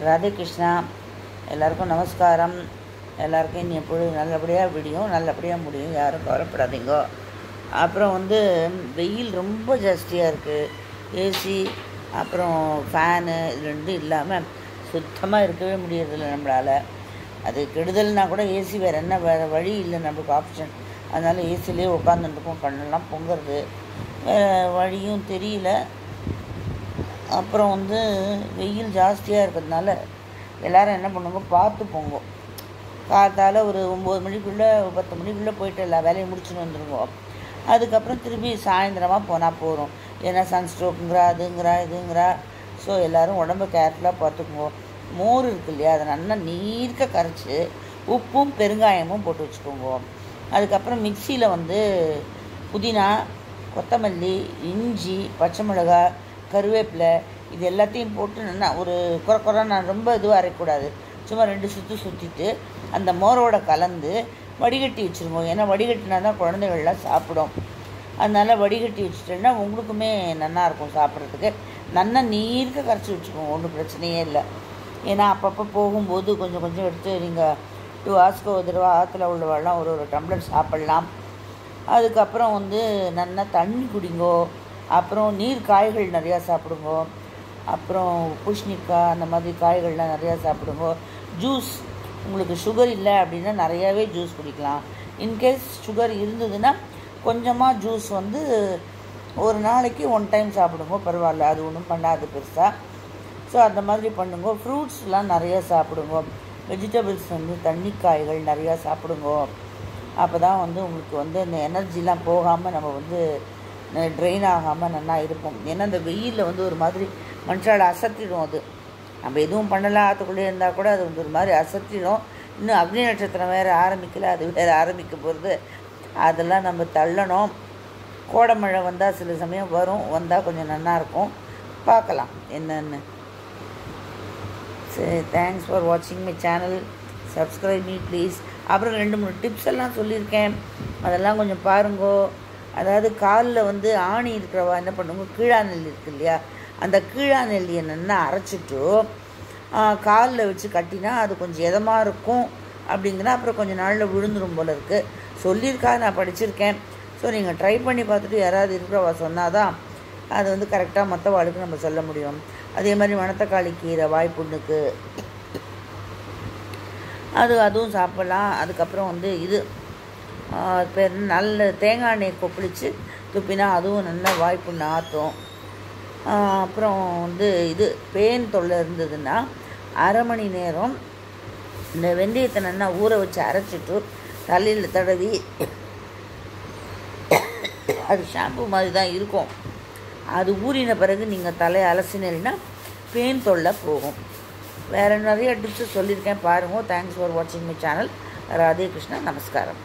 ராதே கிருஷ்ணா. எல்லாருக்கும் நமஸ்காரம். எல்லாருக்கும் இனி எப்பொழுது நல்லபடியாக விடியும், நல்லபடியாக முடியும், யாரும் கவலைப்படாதீங்க. அப்புறம் வெயில் ரொம்ப ஜாஸ்தியாக இருக்குது. ஏசி அப்புறம் ஃபேனு இது ரெண்டும் இல்லாமல் சுத்தமாக இருக்கவே முடியறதில்ல நம்மளால். அது கெடுதல்னா கூட ஏசி வேறு என்ன, வேறு வழி இல்லை நம்மளுக்கு ஆப்ஷன். அதனால் ஏசிலேயே உட்காந்துட்டுருக்கோம், கண்ணெல்லாம் பொங்குறது, வேறு வழியும் தெரியல. அப்புறம் வெயில் ஜாஸ்தியாக இருக்கிறதுனால எல்லோரும் என்ன பண்ணுங்க, பார்த்து போங்க. காத்தால் ஒரு 9 மணிக்குள்ளே 10 மணிக்குள்ளே போயிட்டு எல்லா வேலையும் முடிச்சுன்னு வந்துடுவோம். அதுக்கப்புறம் திருப்பி சாயந்தரமாக போனால் போகிறோம். ஏன்னா சன்ஸ்ட்ரோக்குங்கிறா, அதுங்கிறா, இதுங்கிறா. ஸோ எல்லோரும் உடம்பை கேர்ஃபுல்லாக பார்த்துக்குவோம். மோர் இருக்கு இல்லையா, அதை நல்லா நீர்க்க கரைச்சி உப்பும் பெருங்காயமும் போட்டு வச்சுக்கோங்க. அதுக்கப்புறம் மிக்சியில் புதினா, கொத்தமல்லி, இஞ்சி, பச்சை மிளகாய், கருவேப்பிலை இது எல்லாத்தையும் போட்டு நல்லா ஒரு குறை நான் ரொம்ப இதுவாக அரைக்கூடாது, சும்மா 2 சுற்று சுற்றிட்டு அந்த மோரோட கலந்து வடிகட்டி வச்சுருங்க. ஏன்னா வடிகட்டினா தான் குழந்தைகள்லாம் சாப்பிடும். அதனால் வடிகட்டி வச்சுட்டேன்னா உங்களுக்குமே நல்லாயிருக்கும் சாப்பிட்றதுக்கு. நல்லா நீர்க்க கரைச்சி வச்சுக்கோங்க, ஒன்றும் பிரச்சனையே இல்லை. ஏன்னா அப்பப்போ போகும்போது கொஞ்சம் கொஞ்சம் எடுத்து நீங்கள் 2 ஹவர்ஸ்க்கு ஒரு தடவை ஆற்றுல உள்ளவெல்லாம் ஒரு டம்ளர் சாப்பிட்லாம். அதுக்கப்புறம் நல்லா தண்ணி குடிங்கோ. அப்புறம் நீர் காய்கள் நிறையா சாப்பிடுங்க. அப்புறம் பூசணிக்காய் அந்த மாதிரி காய்கள்லாம் நிறையா சாப்பிடுங்க. ஜூஸ், உங்களுக்கு சுகர் இல்லை அப்படின்னா நிறையாவே ஜூஸ் குடிக்கலாம். இன்கேஸ் சுகர் இருந்ததுன்னா கொஞ்சமாக ஜூஸ் ஒரு நாளைக்கு 1 டைம் சாப்பிடுங்க, பரவாயில்ல, அது ஒன்றும் பண்ணாது பெருசாக. ஸோ அந்த மாதிரி பண்ணுங்க. ஃப்ரூட்ஸ்லாம் நிறையா சாப்பிடுங்க. வெஜிடபிள்ஸ் தண்ணி காய்கள் நிறையா சாப்பிடுங்க. அப்போ தான் உங்களுக்கு இந்த எனர்ஜிலாம் போகாமல் நம்ம ட்ரெயின் ஆகாமல் நல்லா இருக்கும். ஏன்னா இந்த வெயிலில் ஒரு மாதிரி மனுஷால் அசத்திடும். அது நம்ம எதுவும் பண்ணலாம், ஆற்றுக்குள்ளே இருந்தால் கூட அது ஒரு மாதிரி அசத்திடும். இன்னும் அக்னி நட்சத்திரம் வேறு ஆரம்பிக்கல, அது வேறு ஆரம்பிக்க போகிறது. அதெல்லாம் நம்ம தள்ளணும். கோடை மழை வந்தால் சில சமயம் வந்தால் கொஞ்சம் நல்லாயிருக்கும். பார்க்கலாம் என்னன்னு. சரி, தேங்க்ஸ் ஃபார் வாட்சிங் my channel. Subscribe me please. அப்புறம் 2-3 டிப்ஸ் எல்லாம் சொல்லியிருக்கேன், அதெல்லாம் கொஞ்சம் பாருங்கோ. அதாவது காலில் ஆணி இருக்கிறவா என்ன பண்ணுங்க, கீழா நெல்லி இருக்கு இல்லையா, அந்த கீழா நெல்லியை நல்லா அரைச்சிட்டு காலில் வச்சு கட்டினா அது கொஞ்சம் இதமாக இருக்கும் அப்படிங்கிற. அப்புறம் கொஞ்சம் நாளில் விழுந்துடும் போல் இருக்குது சொல்லியிருக்கா, நான் படிச்சிருக்கேன். ஸோ நீங்கள் ட்ரை பண்ணி பார்த்துட்டு யாராவது இருக்கிறவா சொன்னால் தான் அது கரெக்டாக மற்ற வாழ்க்கை நம்ம சொல்ல முடியும். அதே மாதிரி மணத்தக்காளி கீரை வாய்ப்புண்ணுக்கு அதுவும் சாப்பிட்லாம். அதுக்கப்புறம் இது பேர் நல்ல தேங்காய் எண்ணெய் கொப்பளித்து துப்பினா அதுவும் நல்லா வாய்ப்புண்ணு ஆற்றும். அப்புறம் இது பேன் தொல்லை இருந்ததுன்னா 1/2 மணி நேரம் இந்த வெந்தயத்தை நல்லா ஊற வச்சு அரைச்சிட்டு தலையில் தடவி, அது ஷாம்பு மாதிரி தான் இருக்கும், அது ஊறின பிறகு நீங்கள் தலையை அலசினீங்கன்னா பேன் தொல்லை போகும். வேறு நிறைய டிப்ஸு சொல்லியிருக்கேன், பாருங்கள். தேங்க்ஸ் ஃபார் வாட்சிங் மை சேனல். ராதே கிருஷ்ணா. நமஸ்காரம்.